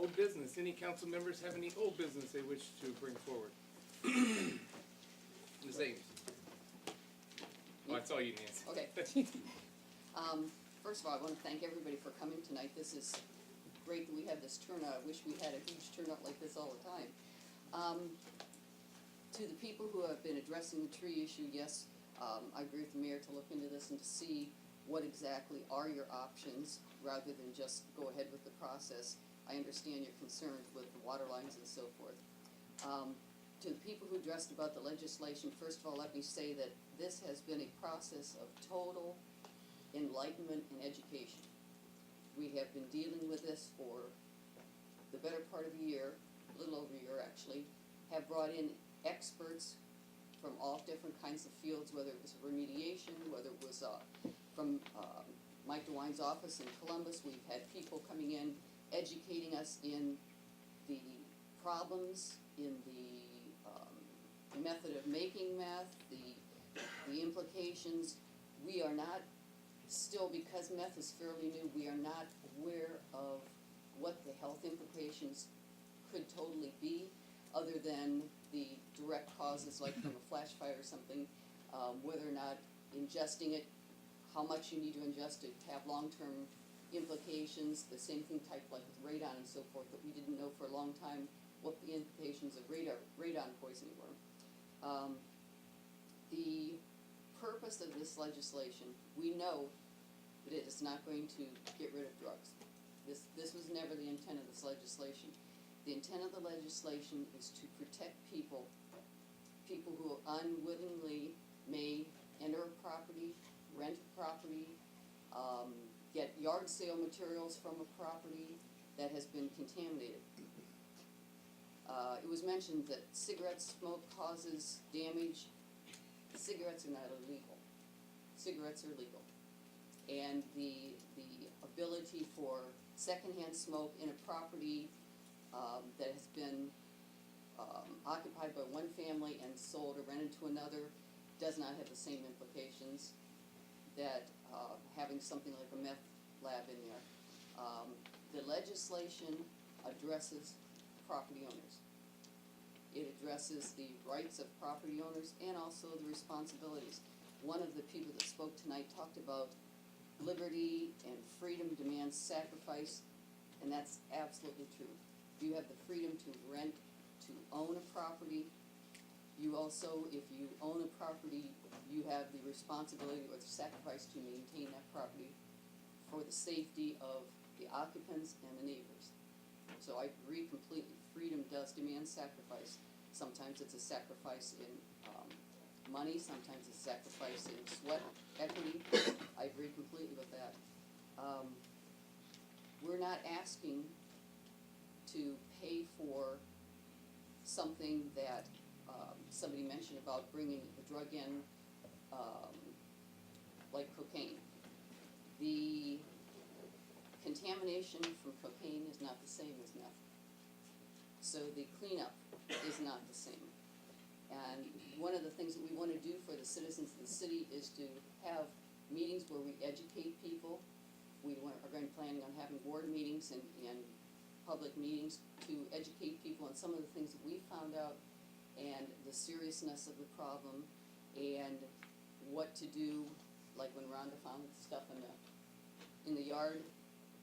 Old business. Any council members have any old business they wish to bring forward? Ms. Ames. Oh, I saw you, Nancy. Okay. First of all, I want to thank everybody for coming tonight. This is great that we have this turnout. I wish we had a huge turnout like this all the time. To the people who have been addressing the tree issue, yes, I agree with the mayor to look into this and to see what exactly are your options rather than just go ahead with the process. I understand your concerns with the water lines and so forth. To the people who addressed about the legislation, first of all, let me say that this has been a process of total enlightenment and education. We have been dealing with this for the better part of a year, a little over a year actually, have brought in experts from all different kinds of fields, whether it was remediation, whether it was from Mike DeWine's office in Columbus. We've had people coming in educating us in the problems, in the method of making meth, the implications. We are not still, because meth is fairly new, we are not aware of what the health implications could totally be, other than the direct causes, like from a flash fire or something, whether or not ingesting it, how much you need to ingest it, have long-term implications, the same thing type like with radon and so forth, that we didn't know for a long time what the implications of radon poisoning were. The purpose of this legislation, we know that it is not going to get rid of drugs. This was never the intent of this legislation. The intent of the legislation is to protect people who unwillingly may enter a property, rent a property, get yard sale materials from a property that has been contaminated. It was mentioned that cigarette smoke causes damage. Cigarettes are not illegal. Cigarettes are legal. And the ability for secondhand smoke in a property that has been occupied by one family and sold or rented to another does not have the same implications that having something like a meth lab in there. The legislation addresses property owners. It addresses the rights of property owners and also the responsibilities. One of the people that spoke tonight talked about liberty and freedom demands sacrifice, and that's absolutely true. You have the freedom to rent, to own a property. You also, if you own a property, you have the responsibility or the sacrifice to maintain that property for the safety of the occupants and the neighbors. So I agree completely. Freedom does demand sacrifice. Sometimes it's a sacrifice in money, sometimes it's a sacrifice in sweat equity. I agree completely with that. We're not asking to pay for something that somebody mentioned about bringing the drug in, like cocaine. The contamination from cocaine is not the same as meth. So the cleanup is not the same. And one of the things that we want to do for the citizens of the city is to have meetings where we educate people. We are going to planning on having board meetings and public meetings to educate people on some of the things that we found out and the seriousness of the problem and what to do, like when Rhonda found stuff in the yard.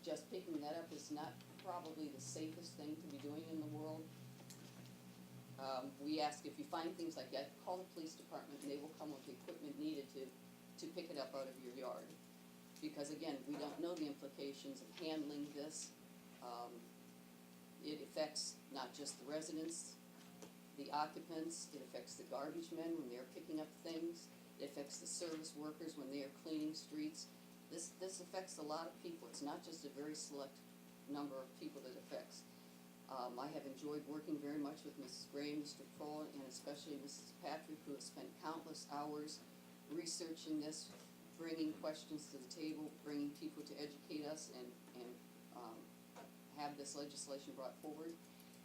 Just picking that up is not probably the safest thing to be doing in the world. We ask if you find things like that, call the police department and they will come with the equipment needed to pick it up out of your yard. Because again, we don't know the implications of handling this. It affects not just the residents, the occupants, it affects the garbage men when they're picking up things, it affects the service workers when they are cleaning streets. This affects a lot of people. It's not just a very select number of people that it affects. I have enjoyed working very much with Mrs. Gray, Mr. Kroll, and especially Mrs. Patrick, who has spent countless hours researching this, bringing questions to the table, bringing people to educate us, and have this legislation brought forward.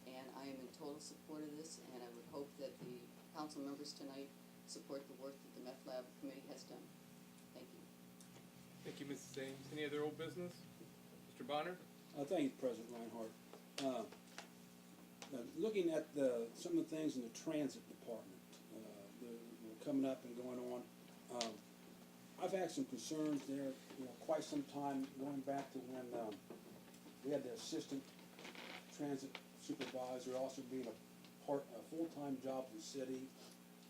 And I am in total support of this, and I would hope that the council members tonight support the work that the Meth Lab Committee has done. Thank you. Thank you, Mrs. Ames. Any other old business? Mr. Bonner? Thank you, President Reinhardt. Now, looking at some of the things in the transit department, we're coming up and going on. I've had some concerns there, quite some time going back to when we had the assistant transit supervisor also being a full-time job with the city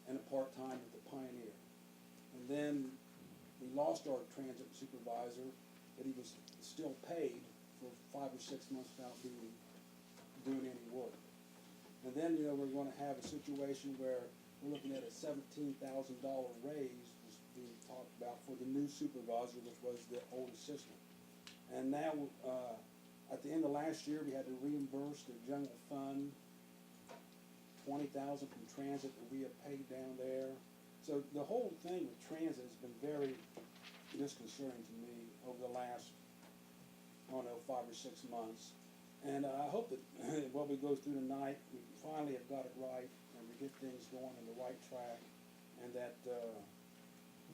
and a part-time with the Pioneer. And then we lost our transit supervisor, but he was still paid for 5 or 6 months without doing any work. And then, we're going to have a situation where we're looking at a $17,000 raise was being talked about for the new supervisor, which was the old assistant. And now, at the end of last year, we had to reimburse the general fund $20,000 from transit that we have paid down there. So the whole thing with transit has been very disconcerting to me over the last, 5 or 6 months. And I hope that what we go through tonight, we finally have got it right, and we get things going on the right track, and that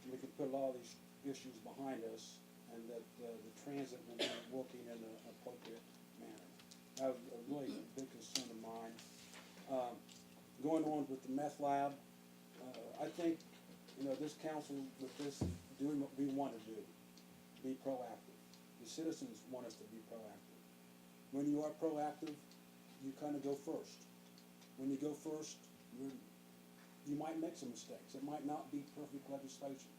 we can put a lot of these issues behind us, and that the transit will be working in an appropriate manner. That was a really big concern of mine. Going on with the meth lab, I think, this council with this doing what we want to do, be proactive. The citizens want us to be proactive. When you are proactive, you kind of go first. When you go first, you might make some mistakes. It might not be perfect legislation.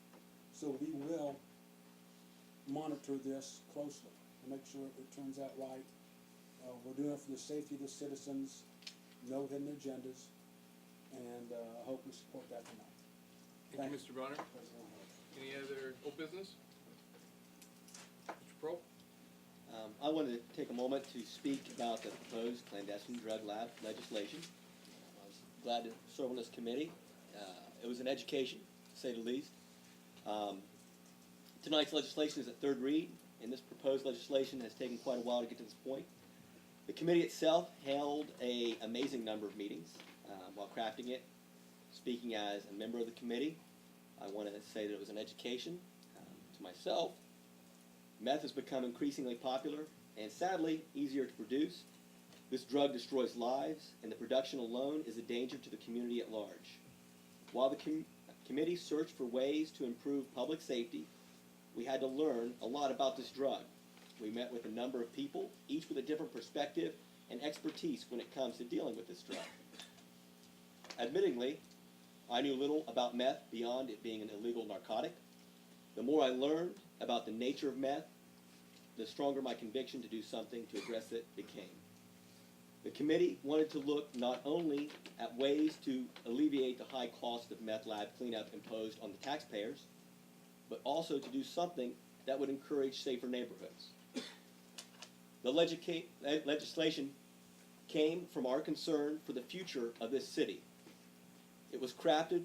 So we will monitor this closely and make sure it turns out right. We're doing it for the safety of the citizens, no hidden agendas, and I hope we support that tonight. Thank you, Mr. Bronner. President Harris. Any other old business? Mr. Prohl? I wanted to take a moment to speak about the proposed clandestine drug lab legislation. I was glad to serve on this committee. It was an education, to say the least. Tonight's legislation is at third read, and this proposed legislation has taken quite a while to get to this point. The committee itself held an amazing number of meetings while crafting it. Speaking as a member of the committee, I want to say that it was an education to myself. Meth has become increasingly popular and sadly easier to produce. This drug destroys lives, and the production alone is a danger to the community at large. While the committee searched for ways to improve public safety, we had to learn a lot about this drug. We met with a number of people, each with a different perspective and expertise when it comes to dealing with this drug. Admittingly, I knew little about meth beyond it being an illegal narcotic. The more I learned about the nature of meth, the stronger my conviction to do something to address it became. The committee wanted to look not only at ways to alleviate the high cost of meth lab cleanup imposed on the taxpayers, but also to do something that would encourage safer neighborhoods. The legislation came from our concern for the future of this city. It was crafted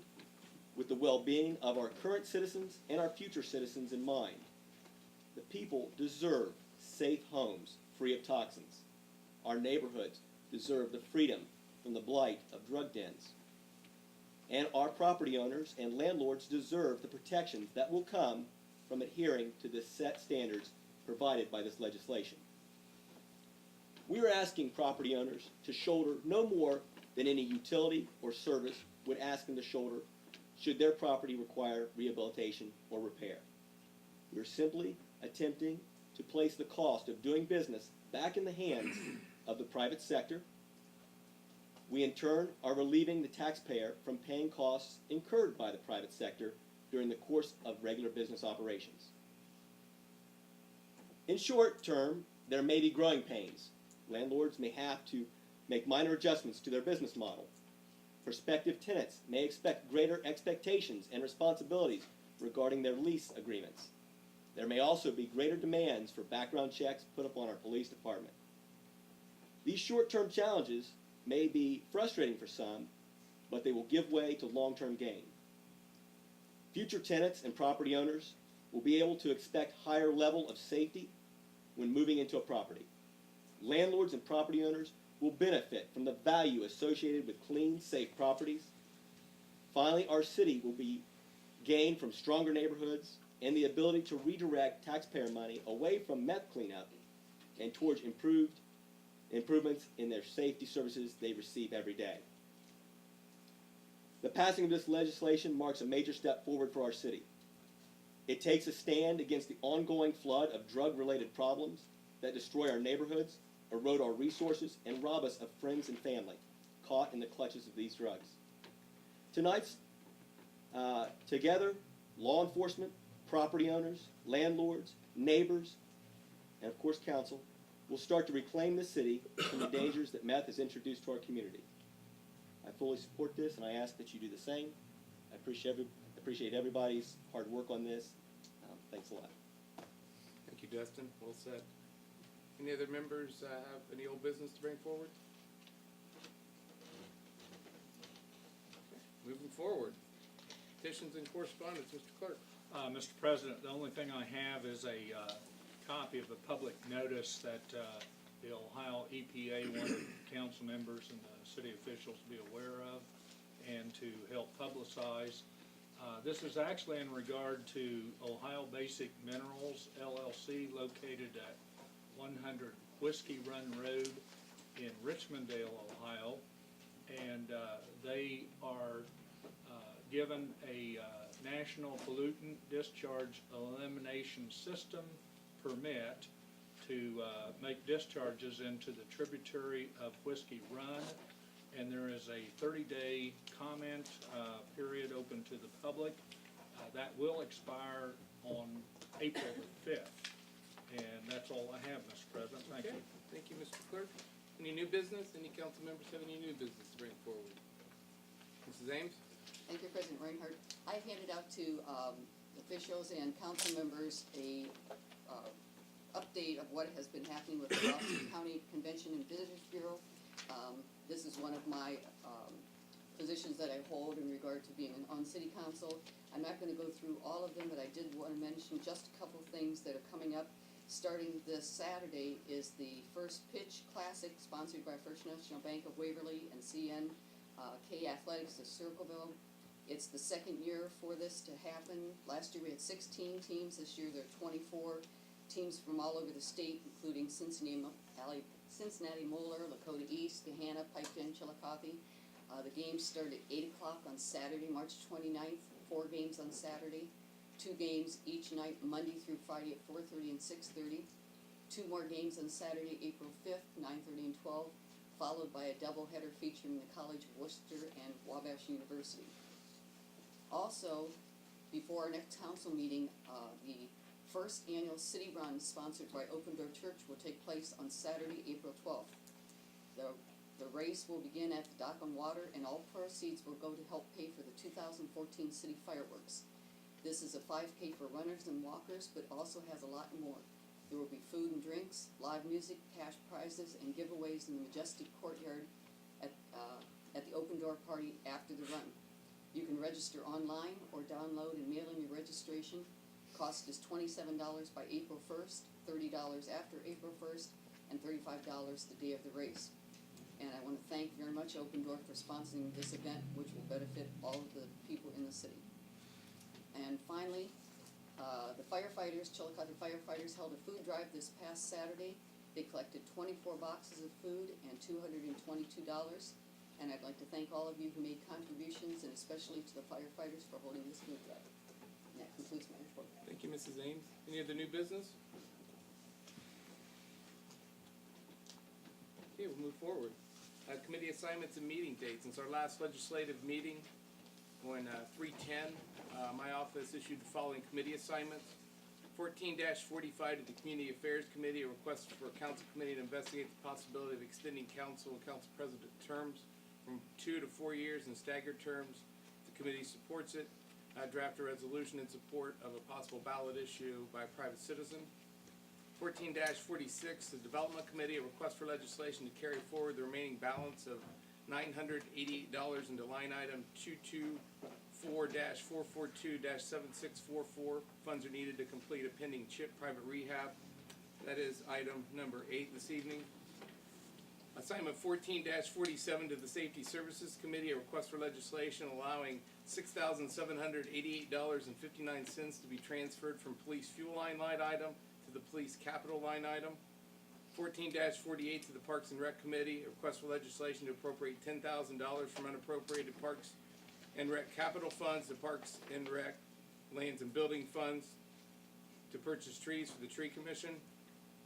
with the well-being of our current citizens and our future citizens in mind. The people deserve safe homes free of toxins. Our neighborhoods deserve the freedom from the blight of drug dens. And our property owners and landlords deserve the protections that will come from adhering to the set standards provided by this legislation. We are asking property owners to shoulder no more than any utility or service would ask them to shoulder should their property require rehabilitation or repair. We are simply attempting to place the cost of doing business back in the hands of the private sector. We in turn are relieving the taxpayer from paying costs incurred by the private sector during the course of regular business operations. In short term, there may be growing pains. Landlords may have to make minor adjustments to their business model. Prospective tenants may expect greater expectations and responsibilities regarding their lease agreements. There may also be greater demands for background checks put upon our police department. These short-term challenges may be frustrating for some, but they will give way to long-term gain. Future tenants and property owners will be able to expect higher level of safety when moving into a property. Landlords and property owners will benefit from the value associated with clean, safe properties. Finally, our city will be gained from stronger neighborhoods and the ability to redirect taxpayer money away from meth cleanup and towards improved improvements in their safety services they receive every day. The passing of this legislation marks a major step forward for our city. It takes a stand against the ongoing flood of drug-related problems that destroy our neighborhoods, erode our resources, and rob us of friends and family caught in the clutches of these drugs. Tonight's together, law enforcement, property owners, landlords, neighbors, and of course council, will start to reclaim the city from the dangers that meth has introduced to our community. I fully support this, and I ask that you do the same. I appreciate everybody's hard work on this. Thanks a lot. Thank you, Dustin. Well said. Any other members have any old business to bring forward? Okay. Moving forward. Petitions and correspondence, Mr. Clerk. Mr. President, the only thing I have is a copy of the public notice that the Ohio EPA wanted council members and the city officials to be aware of and to help publicize. This is actually in regard to Ohio Basic Minerals LLC, located at 100 Whiskey Run Road in Richmondale, Ohio. And they are given a National Pollutant Discharge Elimination System permit to make discharges into the tributary of Whiskey Run. And there is a 30-day comment period open to the public. That will expire on April the 5th. And that's all I have, Mr. President. Thank you. Thank you, Mr. Clerk. Any new business? Any council members have any new business to bring forward? Mrs. Ames? Thank you, President Reinhardt. I handed out to officials and council members a update of what has been happening with the Boston County Convention and Visitors Bureau. This is one of my positions that I hold in regard to being on city council. I'm not going to go through all of them, but I did want to mention just a couple things that are coming up. Starting this Saturday is the First Pitch Classic, sponsored by First National Bank of Waverly and CNK Athletics of Circleville. It's the second year for this to happen. Last year we had 16 teams. This year there are 24 teams from all over the state, including Cincinnati, Moeller, Lakota East, Gahanna, Piketon, Chillicothe. The games start at 8 o'clock on Saturday, March 29th. 4 games on Saturday. 2 games each night, Monday through Friday at 4:30 and 6:30. 2 more games on Saturday, April 5th, 9:30 and 12, followed by a doubleheader featuring the College of Worcester and Wabash University. Also, before our next council meeting, the first annual city run sponsored by Open Door Church will take place on Saturday, April 12th. The race will begin at the Dock on Water, and all proceeds will go to help pay for the 2014 city fireworks. This is a 5K for runners and walkers, but also has a lot more. There will be food and drinks, live music, cash prizes, and giveaways in the Majestic Courtyard at the Open Door Party after the run. You can register online or download and mail in your registration. Cost is $27 by April 1st, $30 after April 1st, and $35 the day of the race. And I want to thank very much Open Door for sponsoring this event, which will benefit all of the people in the city. And finally, the firefighters, Chillicothe firefighters, held a food drive this past Saturday. They collected 24 boxes of food and $222. And I'd like to thank all of you who made contributions, and especially to the firefighters for holding this food drive. And that concludes my report. Thank you, Mrs. Ames. Any other new business? Okay, we'll move forward. Committee assignments and meeting dates. Since our last legislative meeting on 3/10, my office issued the following committee assignments. 14-45 to the Community Affairs Committee, a request for a council committee to investigate the possibility of extending council and council president terms from 2 to 4 years in staggered terms. The committee supports it. Draft a resolution in support of a possible ballot issue by a private citizen. 14-46, the Development Committee, a request for legislation to carry forward the remaining balance of $988 into line item 224-442-7644. Funds are needed to complete a pending CHIP private rehab. That is item number 8 this evening. Assignment 14-47 to the Safety Services Committee, a request for legislation allowing $6,788.59 to be transferred from police fuel line item to the police capital line item. 14-48 to the Parks and Rec Committee, a request for legislation to appropriate $10,000 from unappropriated Parks and Rec capital funds to Parks and Rec lands and building funds to purchase trees for the Tree Commission.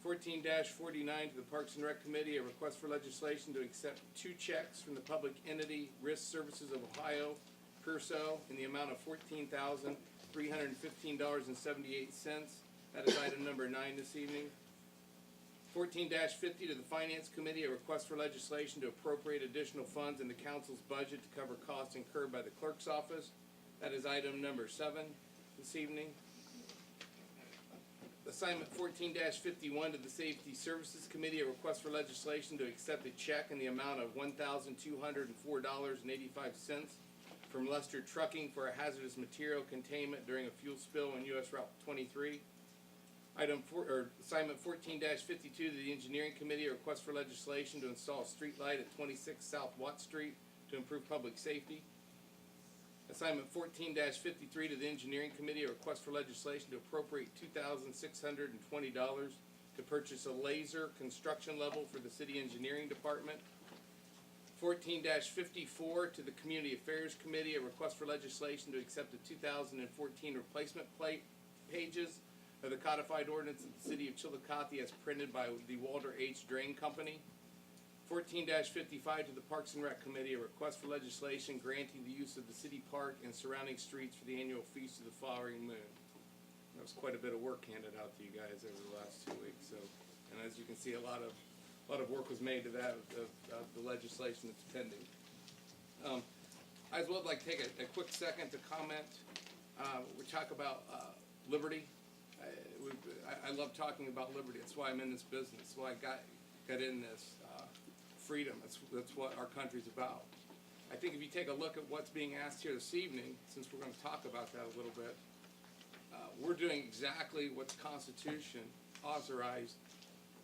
14-49 to the Parks and Rec Committee, a request for legislation to accept 2 checks from the Public Entity Risk Services of Ohio, PERSO, in the amount of $14,315.78. That is item number 9 this evening. 14-50 to the Finance Committee, a request for legislation to appropriate additional funds in the council's budget to cover costs incurred by the clerk's office. That is item number 7 this evening. Assignment 14-51 to the Safety Services Committee, a request for legislation to accept a check in the amount of $1,204.85 from Lester Trucking for a hazardous material containment during a fuel spill on U.S. Route 23. Assignment 14-52 to the Engineering Committee, a request for legislation to install a street light at 26 South Watt Street to improve public safety. Assignment 14-53 to the Engineering Committee, a request for legislation to appropriate $2,620 to purchase a laser construction level for the City Engineering Department. 14-54 to the Community Affairs Committee, a request for legislation to accept the 2014 replacement plate pages of the codified ordinance of the City of Chillicothe as printed by the Walter H. Drain Company. 14-55 to the Parks and Rec Committee, a request for legislation granting the use of the city park and surrounding streets for the annual Feast of the Flowering Moon. That was quite a bit of work handed out to you guys over the last 2 weeks. So, and as you can see, a lot of work was made to that of the legislation that's pending. I as well like to take a quick second to comment. We talk about liberty. I love talking about liberty. That's why I'm in this business. That's why I got in this. Freedom. That's what our country's about. I think if you take a look at what's being asked here this evening, since we're going to talk about that a little bit, we're doing exactly what the Constitution authorized.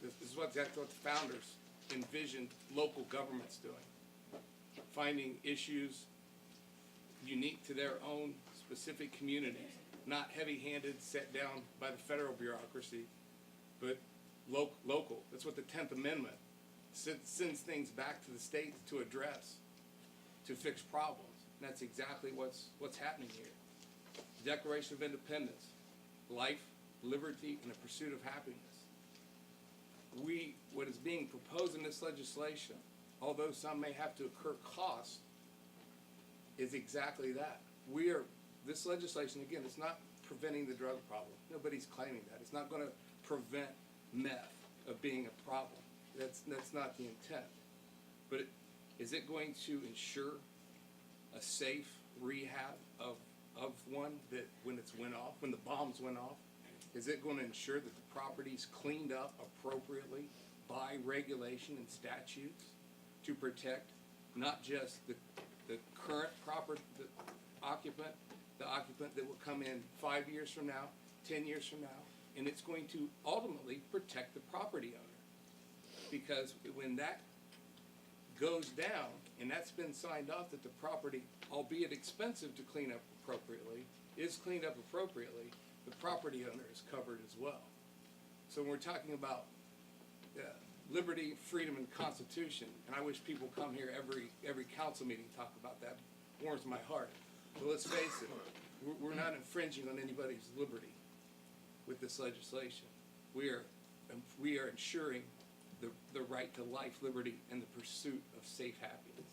This is what the founders envisioned local governments doing. Finding issues unique to their own specific communities, not heavy-handed set down by the federal bureaucracy, but local. That's what the 10th Amendment sends things back to the states to address, to fix problems. And that's exactly what's happening here. The Declaration of Independence, life, liberty, and the pursuit of happiness. What is being proposed in this legislation, although some may have to incur costs, is exactly that. This legislation, again, it's not preventing the drug problem. Nobody's claiming that. It's not going to prevent meth of being a problem. That's not the intent. But is it going to ensure a safe rehab of one that when the bombs went off, is it going to ensure that the property's cleaned up appropriately by regulation and statutes to protect not just the current the occupant that will come in 5 years from now, 10 years from now, and it's going to ultimately protect the property owner. Because when that goes down, and that's been signed off that the property, albeit expensive to clean up appropriately, is cleaned up appropriately, the property owner is covered as well. So when we're talking about liberty, freedom, and Constitution, and I wish people come here every council meeting and talk about that, it warms my heart. But let's face it, we're not infringing on anybody's liberty with this legislation. We are ensuring the right to life, liberty, and the pursuit of safe happiness.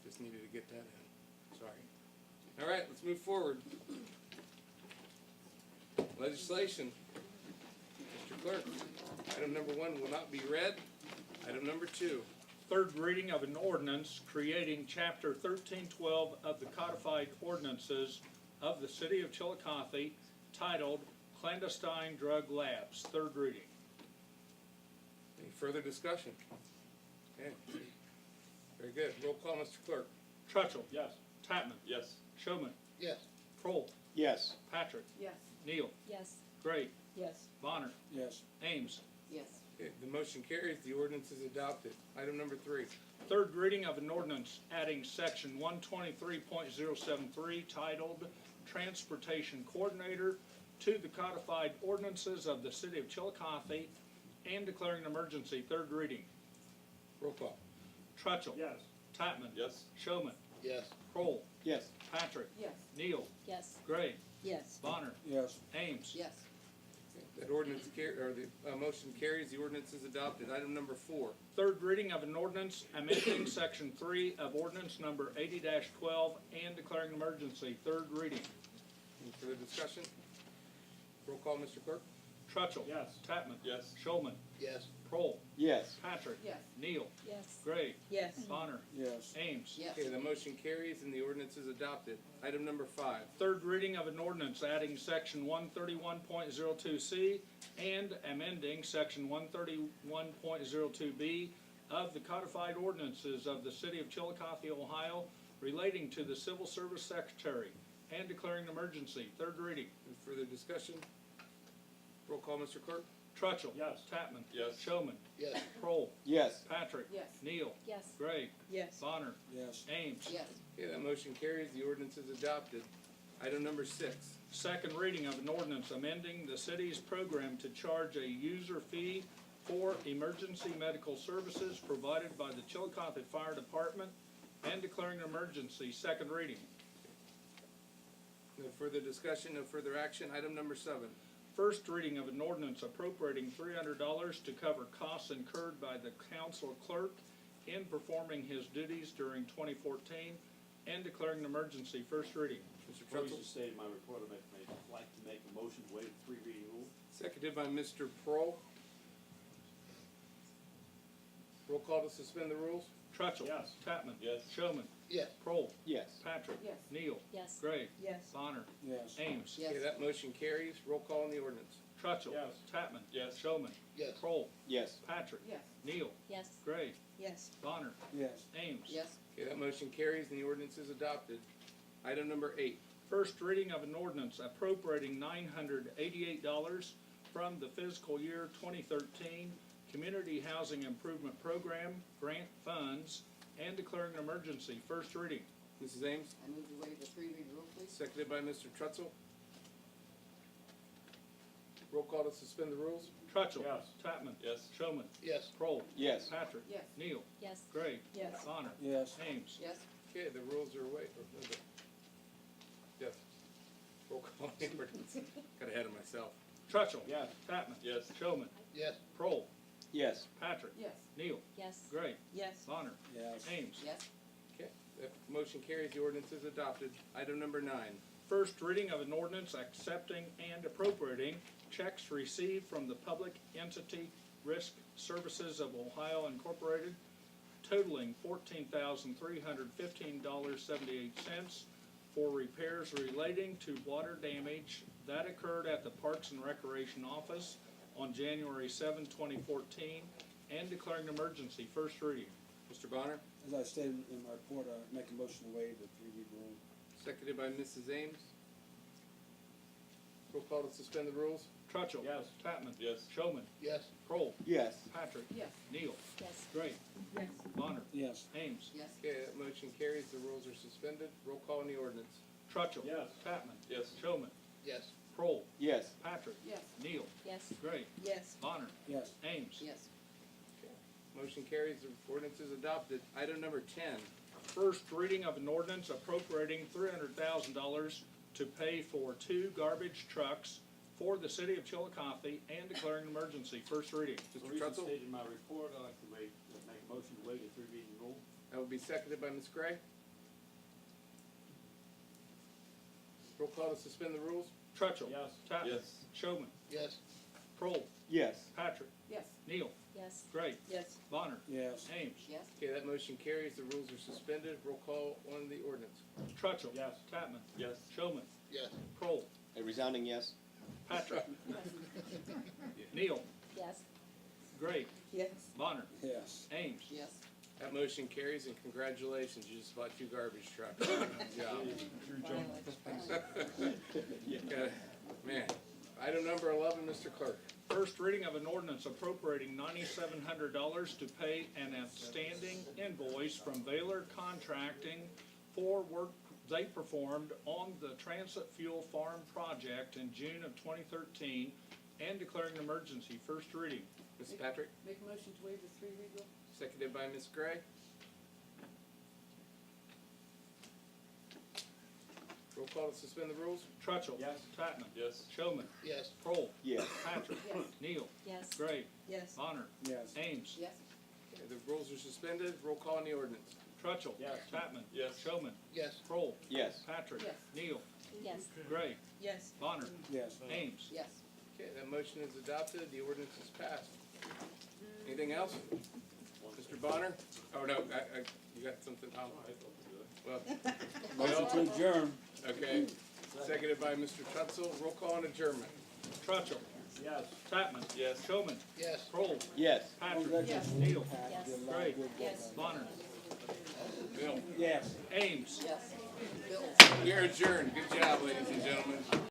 Just needed to get that in. Sorry. All right, let's move forward. Legislation. Mr. Clerk, item number 1 will not be read. Item number 2. Third reading of an ordinance creating Chapter 1312 of the Codified Ordinances of the City of Chillicothe, titled Clandestine Drug Labs. Third reading. Any further discussion? Okay. Very good. Roll call, Mr. Clerk. Trutchell. Yes. Tatman. Yes. Showman. Yes. Kroll. Yes. Patrick. Yes. Neal. Yes. Gray. Yes. Bonner. Yes. Ames. Yes. Okay, the motion carries. The ordinance is adopted. Item number 3. Third reading of an ordinance adding section 123.073 titled Transportation Coordinator to the Codified Ordinances of the City of Chillicothe and declaring an emergency. Third reading. Roll call. Trutchell. Yes. Tatman. Yes. Showman. Yes. Kroll. Yes. Patrick. Yes. Neal. Yes. Gray. Yes. Bonner. Yes. Ames. Yes. That ordinance the motion carries, the ordinance is adopted. Item number 4. Third reading of an ordinance amending section 3 of ordinance number 80-12 and declaring an emergency. Third reading. Any further discussion? Roll call, Mr. Clerk. Trutchell. Yes. Tatman. Yes. Showman. Yes. Kroll. Yes. Patrick. Yes. Neal. Yes. Gray. Yes. Bonner. Yes. Ames. Yes. Okay, the motion carries and the ordinance is adopted. Item number 5. Third reading of an ordinance adding section 131.02C and amending section 131.02B of the codified ordinances of the city of Chillicothe, Ohio, relating to the civil service secretary and declaring an emergency. Third reading. Any further discussion? Roll call, Mr. Clerk. Trutchell. Yes. Tatman. Yes. Showman. Yes. Kroll. Yes. Patrick. Yes. Neal. Yes. Gray. Yes. Bonner. Yes. Ames. Yes. Okay, that motion carries, the ordinance is adopted. Item number 6. Second reading of an ordinance amending the city's program to charge a user fee for emergency medical services provided by the Chillicothe Fire Department and declaring an emergency. Second reading. No further discussion, no further action. Item number 7. First reading of an ordinance appropriating $300 to cover costs incurred by the council clerk in performing his duties during 2014 and declaring an emergency. First reading. Mr. Before Trutchell. you state my report, I'd like to make a motion to waive the 3 reading rule. Seconded by Mr. Prohl. Roll call to suspend the rules. Trutchell. Yes. Tatman. Yes. Showman. Yes. Kroll. Yes. Patrick. Yes. Neal. Yes. Gray. Yes. Bonner. Yes. Ames. Yes. Okay, that motion carries. Roll call on the ordinance. Trutchell. Yes. Tatman. Yes. Showman. Yes. Kroll. Yes. Patrick. Yes. Neal. Yes. Gray. Yes. Bonner. Yes. Ames. Yes. Okay, that motion carries and the ordinance is adopted. Item number 8. First reading of an ordinance appropriating $988 from the fiscal year 2013 Community Housing Improvement Program grant funds and declaring an emergency. First reading. Mrs. Ames, I move to waive the 3 read rule, please. seconded by Mr. Trutchell. Roll call to suspend the rules. Trutchell. Yes. Tatman. Yes. Showman. Yes. Kroll. Yes. Patrick. Yes. Neal. Yes. Gray. Yes. Bonner. Yes. Ames. Yes. Okay, the rules are away. Yes. Roll call on the ordinance. Got ahead of myself. Trutchell. Yes. Tatman. Yes. Showman. Yes. Kroll. Yes. Patrick. Yes. Neal. Yes. Gray. Yes. Bonner. Yes. Ames. Yes. Okay, that motion carries. The ordinance is adopted. Item number 9. First reading of an ordinance accepting and appropriating checks received from the Public Entity Risk Services of Ohio Incorporated totaling $14,315.78 for repairs relating to water damage that occurred at the Parks and Recreation Office on January 7, 2014, and declaring an emergency. First reading. Mr. Bonner, As I stated in my report, I make a motion to waive the 3 read rule. seconded by Mrs. Ames. Roll call to suspend the rules. Trutchell. Yes. Tatman. Yes. Showman. Yes. Kroll. Yes. Patrick. Yes. Neal. Yes. Gray. Yes. Bonner. Yes. Ames. Yes. Okay, that motion carries. The rules are suspended. Roll call on the ordinance. Trutchell. Yes. Tatman. Yes. Showman. Yes. Kroll. Yes. Patrick. Yes. Neal. Yes. Gray. Yes. Bonner. Yes. Ames. Yes. Motion carries. The ordinance is adopted. Item number 10. First reading of an ordinance appropriating $300,000 to pay for 2 garbage trucks for the city of Chillicothe and declaring an emergency. First reading. Mr. Trutchell, stated in my report, I'd like to make a motion to waive the 3 reading rule. that will be seconded by Ms. Gray. Roll call to suspend the rules. Trutchell. Yes. Tatman. Yes. Showman. Yes. Kroll. Yes. Patrick. Yes. Neal. Yes. Gray. Yes. Bonner. Yes. Ames. Yes. Okay, that motion carries. The rules are suspended. Roll call on the ordinance. Trutchell. Yes. Tatman. Yes. Showman. Yes. Kroll. A resounding yes. Patrick. Yes. Neal. Yes. Gray. Yes. Bonner. Yes. Ames. Yes. That motion carries, and congratulations, you just bought 2 garbage trucks. Good job. Okay, man. Item number 11, Mr. Clerk. First reading of an ordinance appropriating $9,700 to pay an outstanding invoice from Baylor Contracting for work they performed on the Transit Fuel Farm project in June of 2013 and declaring an emergency. First reading. Ms. Patrick, Make a motion to waive the 3 read rule? seconded by Ms. Gray. Roll call to suspend the rules? Trutchell. Yes. Tatman. Yes. Showman. Yes. Kroll. Yes. Patrick. Yes. Neal. Yes. Gray. Yes. Bonner. Yes. Ames. Yes. Okay, the rules are suspended. Roll call on the ordinance. Trutchell. Yes. Tatman. Yes. Showman. Yes. Kroll. Yes. Patrick. Yes. Neal. Yes. Gray. Yes. Bonner. Yes. Ames. Yes. Okay, that motion is adopted. The ordinance is passed. Anything else? Mr. Bonner? Oh, no, you got something, Tom? Well, Motion to adjourn. okay. Seconded by Mr. Tutzel. Roll call on adjournment. Trutchell. Yes. Tatman. Yes. Showman. Yes. Kroll. Yes. Patrick. Congratulations, Neal. Pat. Yes. You did a lot of Great. good work Yes. on Bonner. Bill? that. Yes. Ames. Yes. Bill? We are adjourned. Good job, ladies and gentlemen.